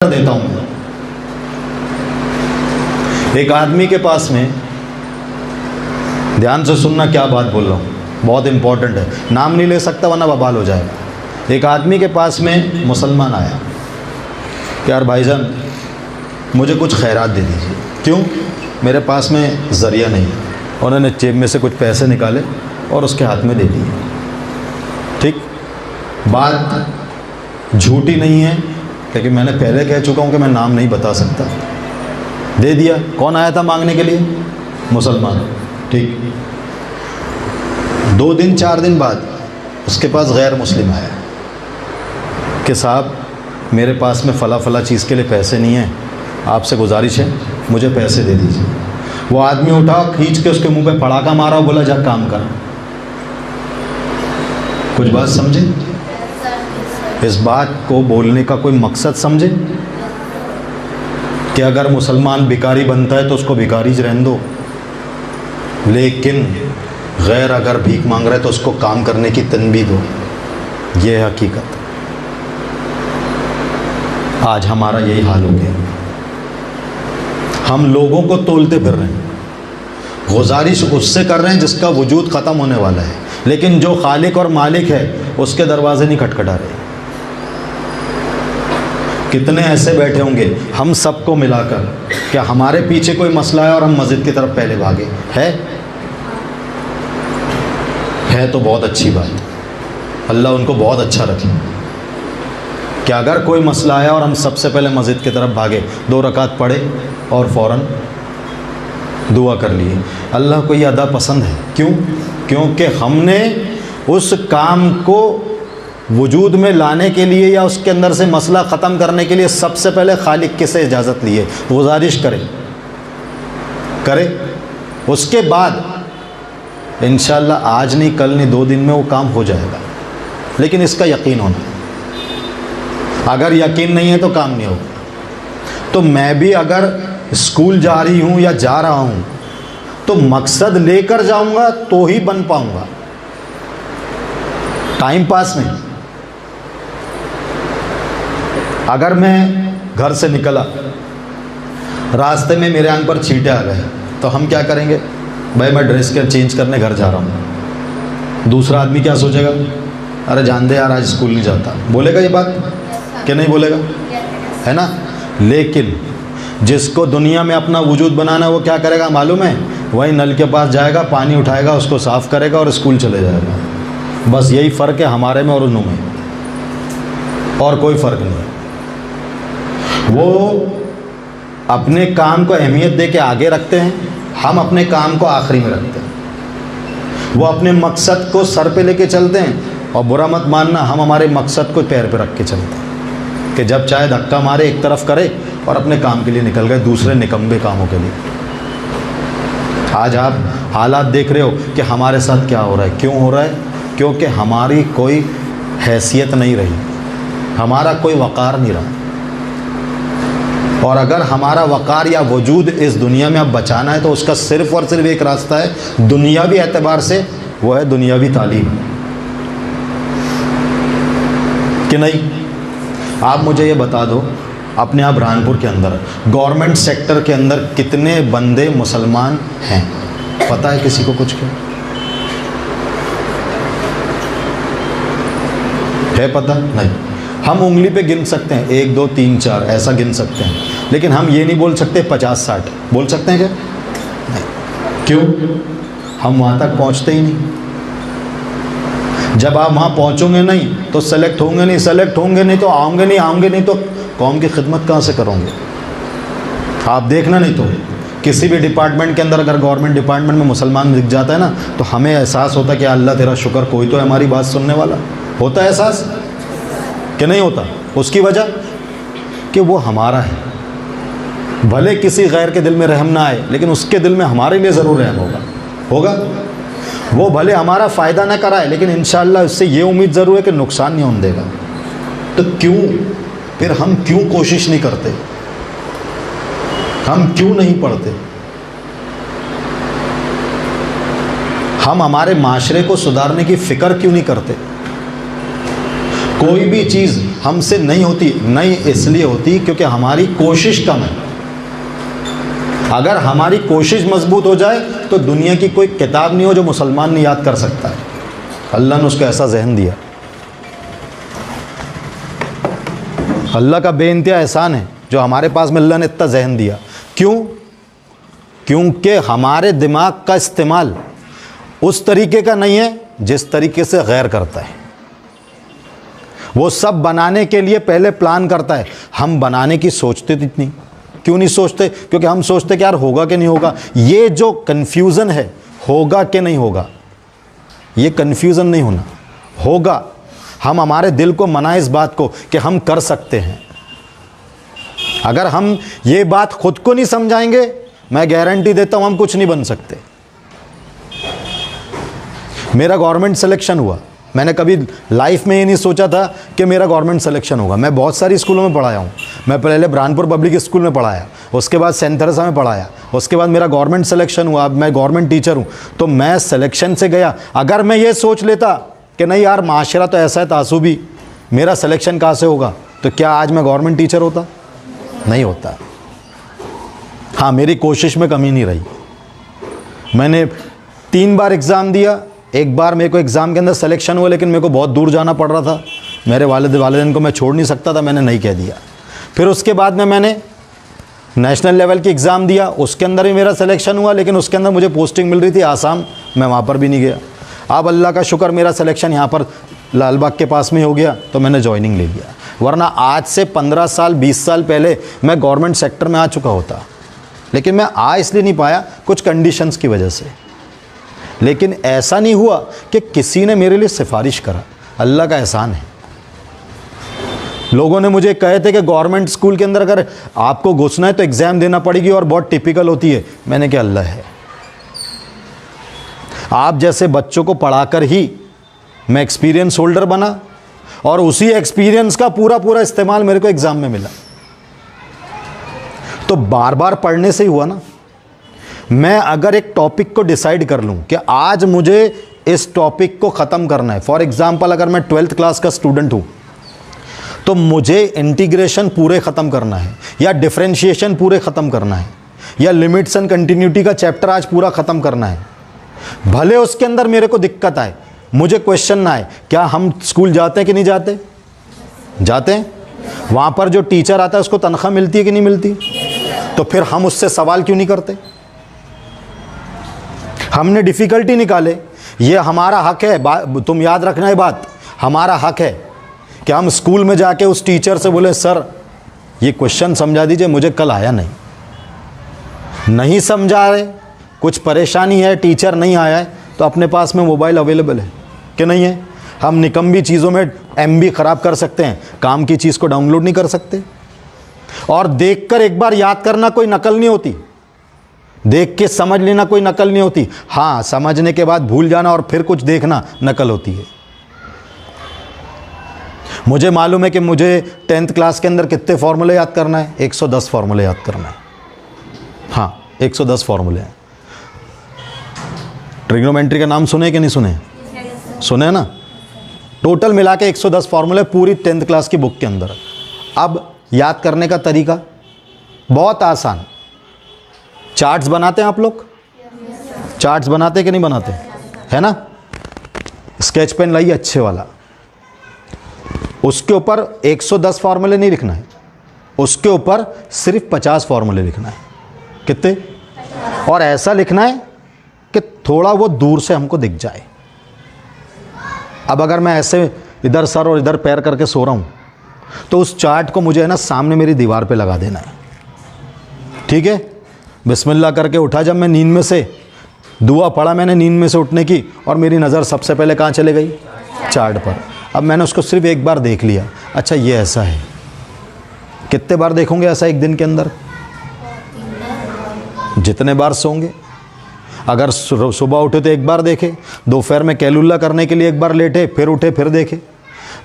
देता हूं। एक आदमी के पास में, ध्यान से सुनना क्या बात बोल रहा हूँ, बहुत इंपॉर्टेंट है, नाम नहीं ले सकता वरना बवाल हो जाएगा। एक आदमी के पास में मुसलमान आया कि यार भाईजान मुझे कुछ खैरात दे दीजिए। क्यों? मेरे पास में ज़रिया नहीं है। उन्होंने जेब में से कुछ पैसे निकाले और उसके हाथ में दे दिए। ठीक, बात झूठी नहीं है, लेकिन मैंने पहले कह चुका हूँ कि मैं नाम नहीं बता सकता। दे दिया। कौन आया था मांगने के लिए? मुसलमान। ठीक, 2 दिन 4 दिन बाद उसके पास गैर मुस्लिम आया कि साहब मेरे पास में फ़ला फ़ला चीज़ के लिए पैसे नहीं हैं, आपसे गुजारिश है मुझे पैसे दे दीजिए। वो आदमी उठा, खींच के उसके मुंह पे पड़ाका मारा और बोला जा काम कर। कुछ बात समझे? इस बात को बोलने का कोई मकसद समझे कि अगर मुसलमान भिखारी बनता है तो उसको भिखारी रहने दो, लेकिन गैर अगर भीख मांग रहा है तो उसको काम करने की तनबीह दो। ये है हकीकत। आज हमारा यही हाल हो गया। हम लोगों को तोलते फिर रहे हैं, गुजारिश उससे कर रहे हैं जिसका वजूद ख़त्म होने वाला है, लेकिन जो खालिक और मालिक है उसके दरवाजे नहीं खटखटा रहे। कितने ऐसे बैठे होंगे हम सबको मिलाकर, क्या हमारे पीछे कोई मसला है और हम मस्जिद की तरफ पहले भागे? है तो बहुत अच्छी बात, अल्लाह उनको बहुत अच्छा रखे। कि अगर कोई मसला है और हम सबसे पहले मस्जिद की तरफ भागे, 2 रकात पढ़े और फ़ौरन दुआ कर लिए। अल्लाह को ये अदा पसंद है। क्यों? क्योंकि हमने उस काम को वजूद में लाने के लिए या उसके अंदर से मसला ख़त्म करने के लिए सबसे पहले खालिक के से इजाज़त ली है। गुजारिश करे, उसके बाद इंशाअल्लाह आज नहीं कल नहीं 2 दिन में वो काम हो जाएगा, लेकिन इसका यकीन होना। अगर यकीन नहीं है तो काम नहीं होगा। तो मैं भी अगर स्कूल जा रही हूँ या जा रहा हूँ तो मकसद लेकर जाऊँगा तो ही बन पाऊँगा, टाइम पास नहीं। अगर मैं घर से निकला, रास्ते में मेरे आंख पर छींटे आ गए तो हम क्या करेंगे? भाई मैं ड्रेस के चेंज करने घर जा रहा हूँ। दूसरा आदमी क्या सोचेगा? अरे जान दे यार आज स्कूल नहीं जाता। बोलेगा ये बात कि नहीं बोलेगा? है ना? लेकिन जिसको दुनिया में अपना वजूद बनाना है वो क्या करेगा मालूम है? वही नल के पास जाएगा, पानी उठाएगा, उसको साफ़ करेगा और स्कूल चले जाएगा। बस यही फ़र्क है हमारे में और उनमें, और कोई फ़र्क नहीं। वो अपने काम को अहमियत दे के आगे रखते हैं, हम अपने काम को आखिरी में रखते हैं। वो अपने मकसद को सर पे लेके चलते हैं, और बुरा मत मानना हम हमारे मकसद को पैर पे रख के चलते हैं कि जब चाहे धक्का मारे एक तरफ करे और अपने काम के लिए निकल गए दूसरे निकम्बे कामों के लिए। आज आप हालात देख रहे हो कि हमारे साथ क्या हो रहा है। क्यों हो रहा है? क्योंकि हमारी कोई हैसियत नहीं रही, हमारा कोई वक़ार नहीं रहा। और अगर हमारा वक़ार या वजूद इस दुनिया में अब बचाना है तो उसका सिर्फ़ और सिर्फ एक रास्ता है दुनियावी एतबार से, वो है दुनियावी तालीम। कि नहीं? आप मुझे ये बता दो, अपने आप बुरहानपुर के अंदर गवर्नमेंट सेक्टर के अंदर कितने बंदे मुसलमान हैं? पता है किसी को कुछ? क्या है पता? नहीं। हम उंगली पे गिन सकते हैं, 1 2 3 4 ऐसा गिन सकते हैं, लेकिन हम ये नहीं बोल सकते 50-60। बोल सकते हैं क्या? नहीं। क्यों? हम वहाँ तक पहुँचते ही नहीं। जब आप वहाँ पहुँचोगे नहीं तो सेलेक्ट होंगे नहीं, सेलेक्ट होंगे नहीं तो आऊँगे नहीं तो कौम की खिदमत कहाँ से करोगे? आप देखना, नहीं तो किसी भी डिपार्टमेंट के अंदर अगर गवर्नमेंट डिपार्टमेंट में मुसलमान दिख जाता है ना तो हमें एहसास होता है कि अल्लाह तेरा शुक्र, कोई तो है हमारी बात सुनने वाला। होता है एहसास कि नहीं होता? उसकी वजह कि वो हमारा है। भले किसी गैर के दिल में रहम ना आए, लेकिन उसके दिल में हमारे लिए ज़रूर रहम होगा। वो भले हमारा फ़ायदा ना कराए, लेकिन इंशाअल्लाह उससे ये उम्मीद ज़रूर है कि नुकसान नहीं होने देगा। तो फिर हम क्यों कोशिश नहीं करते? हम क्यों नहीं पढ़ते? हम हमारे माशरे को सुधारने की फ़िक्र क्यों नहीं करते? कोई भी चीज़ हमसे नहीं होती, नहीं इसलिए होती क्योंकि हमारी कोशिश कम है। अगर हमारी कोशिश मजबूत हो जाए तो दुनिया की कोई किताब नहीं हो जो मुसलमान नहीं याद कर सकता है। अल्लाह ने उसको ऐसा जहन दिया। अल्लाह का बेइंतहा एहसान है जो हमारे पास में अल्लाह ने इतना जहन दिया। क्यों? क्योंकि हमारे दिमाग का इस्तेमाल उस तरीके का नहीं है जिस तरीके से गैर करता है। वो सब बनाने के लिए पहले प्लान करता है, हम बनाने की सोचते इतनी क्यों नहीं सोचते? क्योंकि हम सोचते कि यार होगा कि नहीं होगा। ये जो कन्फ्यूज़न है, होगा कि नहीं होगा, ये कन्फ्यूज़न नहीं होना, होगा। हम हमारे दिल को मनाए इस बात को कि हम कर सकते हैं। अगर हम ये बात खुद को नहीं समझाएंगे, मैं गारंटी देता हूँ हम कुछ नहीं बन सकते। मेरा गवर्नमेंट सिलेक्शन हुआ, मैंने कभी लाइफ में ये नहीं सोचा था कि मेरा गवर्नमेंट सिलेक्शन होगा। मैं बहुत सारी स्कूलों में पढ़ाया हूँ। मैं पहले बुरहानपुर पब्लिक स्कूल में पढ़ाया, उसके बाद सेंट थेरेसा में पढ़ाया, उसके बाद मेरा गवर्नमेंट सिलेक्शन हुआ। अब मैं गवर्नमेंट टीचर हूँ। तो मैं सिलेक्शन से गया। अगर मैं ये सोच लेता कि नहीं यार माशरा तो ऐसा है तासुबी, मेरा सिलेक्शन कहाँ से होगा, तो क्या आज मैं गवर्नमेंट टीचर होता? नहीं होता। हाँ, मेरी कोशिश में कमी नहीं रही। मैंने 3 बार एग्ज़ाम दिया। एक बार मेरे को एग्ज़ाम के अंदर सिलेक्शन हुआ, लेकिन मेरे को बहुत दूर जाना पड़ रहा था। मेरे वालिदैन को मैं छोड़ नहीं सकता था, मैंने नहीं कह दिया। फिर उसके बाद में मैंने नेशनल लेवल की एग्ज़ाम दिया, उसके अंदर भी मेरा सिलेक्शन हुआ, लेकिन उसके अंदर मुझे पोस्टिंग मिल रही थी आसाम, मैं वहाँ पर भी नहीं गया। अब अल्लाह का शुक्र मेरा सिलेक्शन यहाँ पर लाल बाग के पास में हो गया, तो मैंने जॉइनिंग ले लिया। वरना आज से 15 साल 20 साल पहले मैं गवर्नमेंट सेक्टर में आ चुका होता, लेकिन मैं आ इसलिए नहीं पाया कुछ कंडीशंस की वजह से। लेकिन ऐसा नहीं हुआ कि किसी ने मेरे लिए सिफारिश करा, अल्लाह का एहसान है। लोगों ने मुझे कहे थे कि गवर्नमेंट स्कूल के अंदर अगर आपको घुसना है तो एग्ज़ाम देना पड़ेगी और बहुत टिपिकल होती है। मैंने कहा अल्लाह है, आप जैसे बच्चों को पढ़ाकर ही मैं एक्सपीरियंस होल्डर बना और उसी एक्सपीरियंस का पूरा इस्तेमाल मेरे को एग्ज़ाम में मिला। तो बार बार पढ़ने से ही हुआ ना। मैं अगर एक टॉपिक को डिसाइड कर लूं कि आज मुझे इस टॉपिक को ख़त्म करना है, फॉर एग्ज़ाम्पल अगर मैं 12th क्लास का स्टूडेंट हूं तो मुझे इंटीग्रेशन पूरे ख़त्म करना है, या डिफरेंशिएशन पूरे ख़त्म करना है, या लिमिट्स एंड कंटिन्यूटी का चैप्टर आज पूरा ख़त्म करना है। भले उसके अंदर मेरे को दिक्कत आए, मुझे क्वेश्चन ना आए, क्या हम स्कूल जाते हैं कि नहीं जाते? जाते हैं। वहाँ पर जो टीचर आता है उसको तनख्वाह मिलती है कि नहीं मिलती? तो फिर हम उससे सवाल क्यों नहीं करते? हमने डिफ़िकल्टी निकाले, ये हमारा हक है। तुम याद रखना ये बात, हमारा हक है कि हम स्कूल में जाके उस टीचर से बोले सर ये क्वेश्चन समझा दीजिए, मुझे कल आया नहीं समझा रहे, कुछ परेशानी है, टीचर नहीं आया है, तो अपने पास में मोबाइल अवेलेबल है कि नहीं है? हम निकम्मी चीज़ों में MB ख़राब कर सकते हैं, काम की चीज़ को डाउनलोड नहीं कर सकते। और देखकर एक बार याद करना कोई नकल नहीं होती, देख के समझ लेना कोई नकल नहीं होती। हाँ, समझने के बाद भूल जाना और फिर कुछ देखना नकल होती है। मुझे मालूम है कि मुझे 10th क्लास के अंदर कितने फार्मूले याद करना है? 110 फार्मूले याद करना है। हाँ, 110 फार्मूले हैं। ट्रिग्नोमेट्री का नाम सुने कि नहीं सुने? सुने ना। टोटल मिला के 110 फार्मूले पूरी 10th क्लास की बुक के अंदर। अब याद करने का तरीका बहुत आसान। चार्ट्स बनाते हैं आप लोग? चार्ट्स बनाते कि नहीं बनाते? है ना। स्केच पेन लाइए अच्छे वाला, उसके ऊपर 110 फार्मूले नहीं लिखना है, उसके ऊपर सिर्फ 50 फार्मूले लिखना है। कितने? और ऐसा लिखना है कि थोड़ा वो दूर से हमको दिख जाए। अब अगर मैं ऐसे इधर सर और इधर पैर करके सो रहा हूँ तो उस चार्ट को मुझे है ना सामने मेरी दीवार पे लगा देना है। ठीक है। बिस्मिल्लाह करके उठा जब मैं नींद में से, दुआ पढ़ा मैंने नींद में से उठने की, और मेरी नज़र सबसे पहले कहाँ चले गई? चार्ट पर। अब मैंने उसको सिर्फ एक बार देख लिया, अच्छा ये ऐसा है। कितने बार देखोगे ऐसा एक दिन के अंदर? जितने बार सोंगे। अगर सुबह उठे तो एक बार देखे, दोपहर में कैलुल्ला करने के लिए एक बार लेटे, फिर उठे फिर देखे,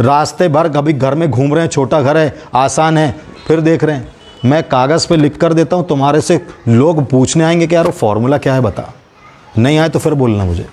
रास्ते भर कभी घर में घूम रहे हैं, छोटा घर है आसान है, फिर देख रहे हैं। मैं कागज़ पे लिख कर देता हूँ, तुम्हारे से लोग पूछने आएंगे कि यार वो फॉर्मूला क्या है बता, नहीं आए तो फिर बोलना मुझे।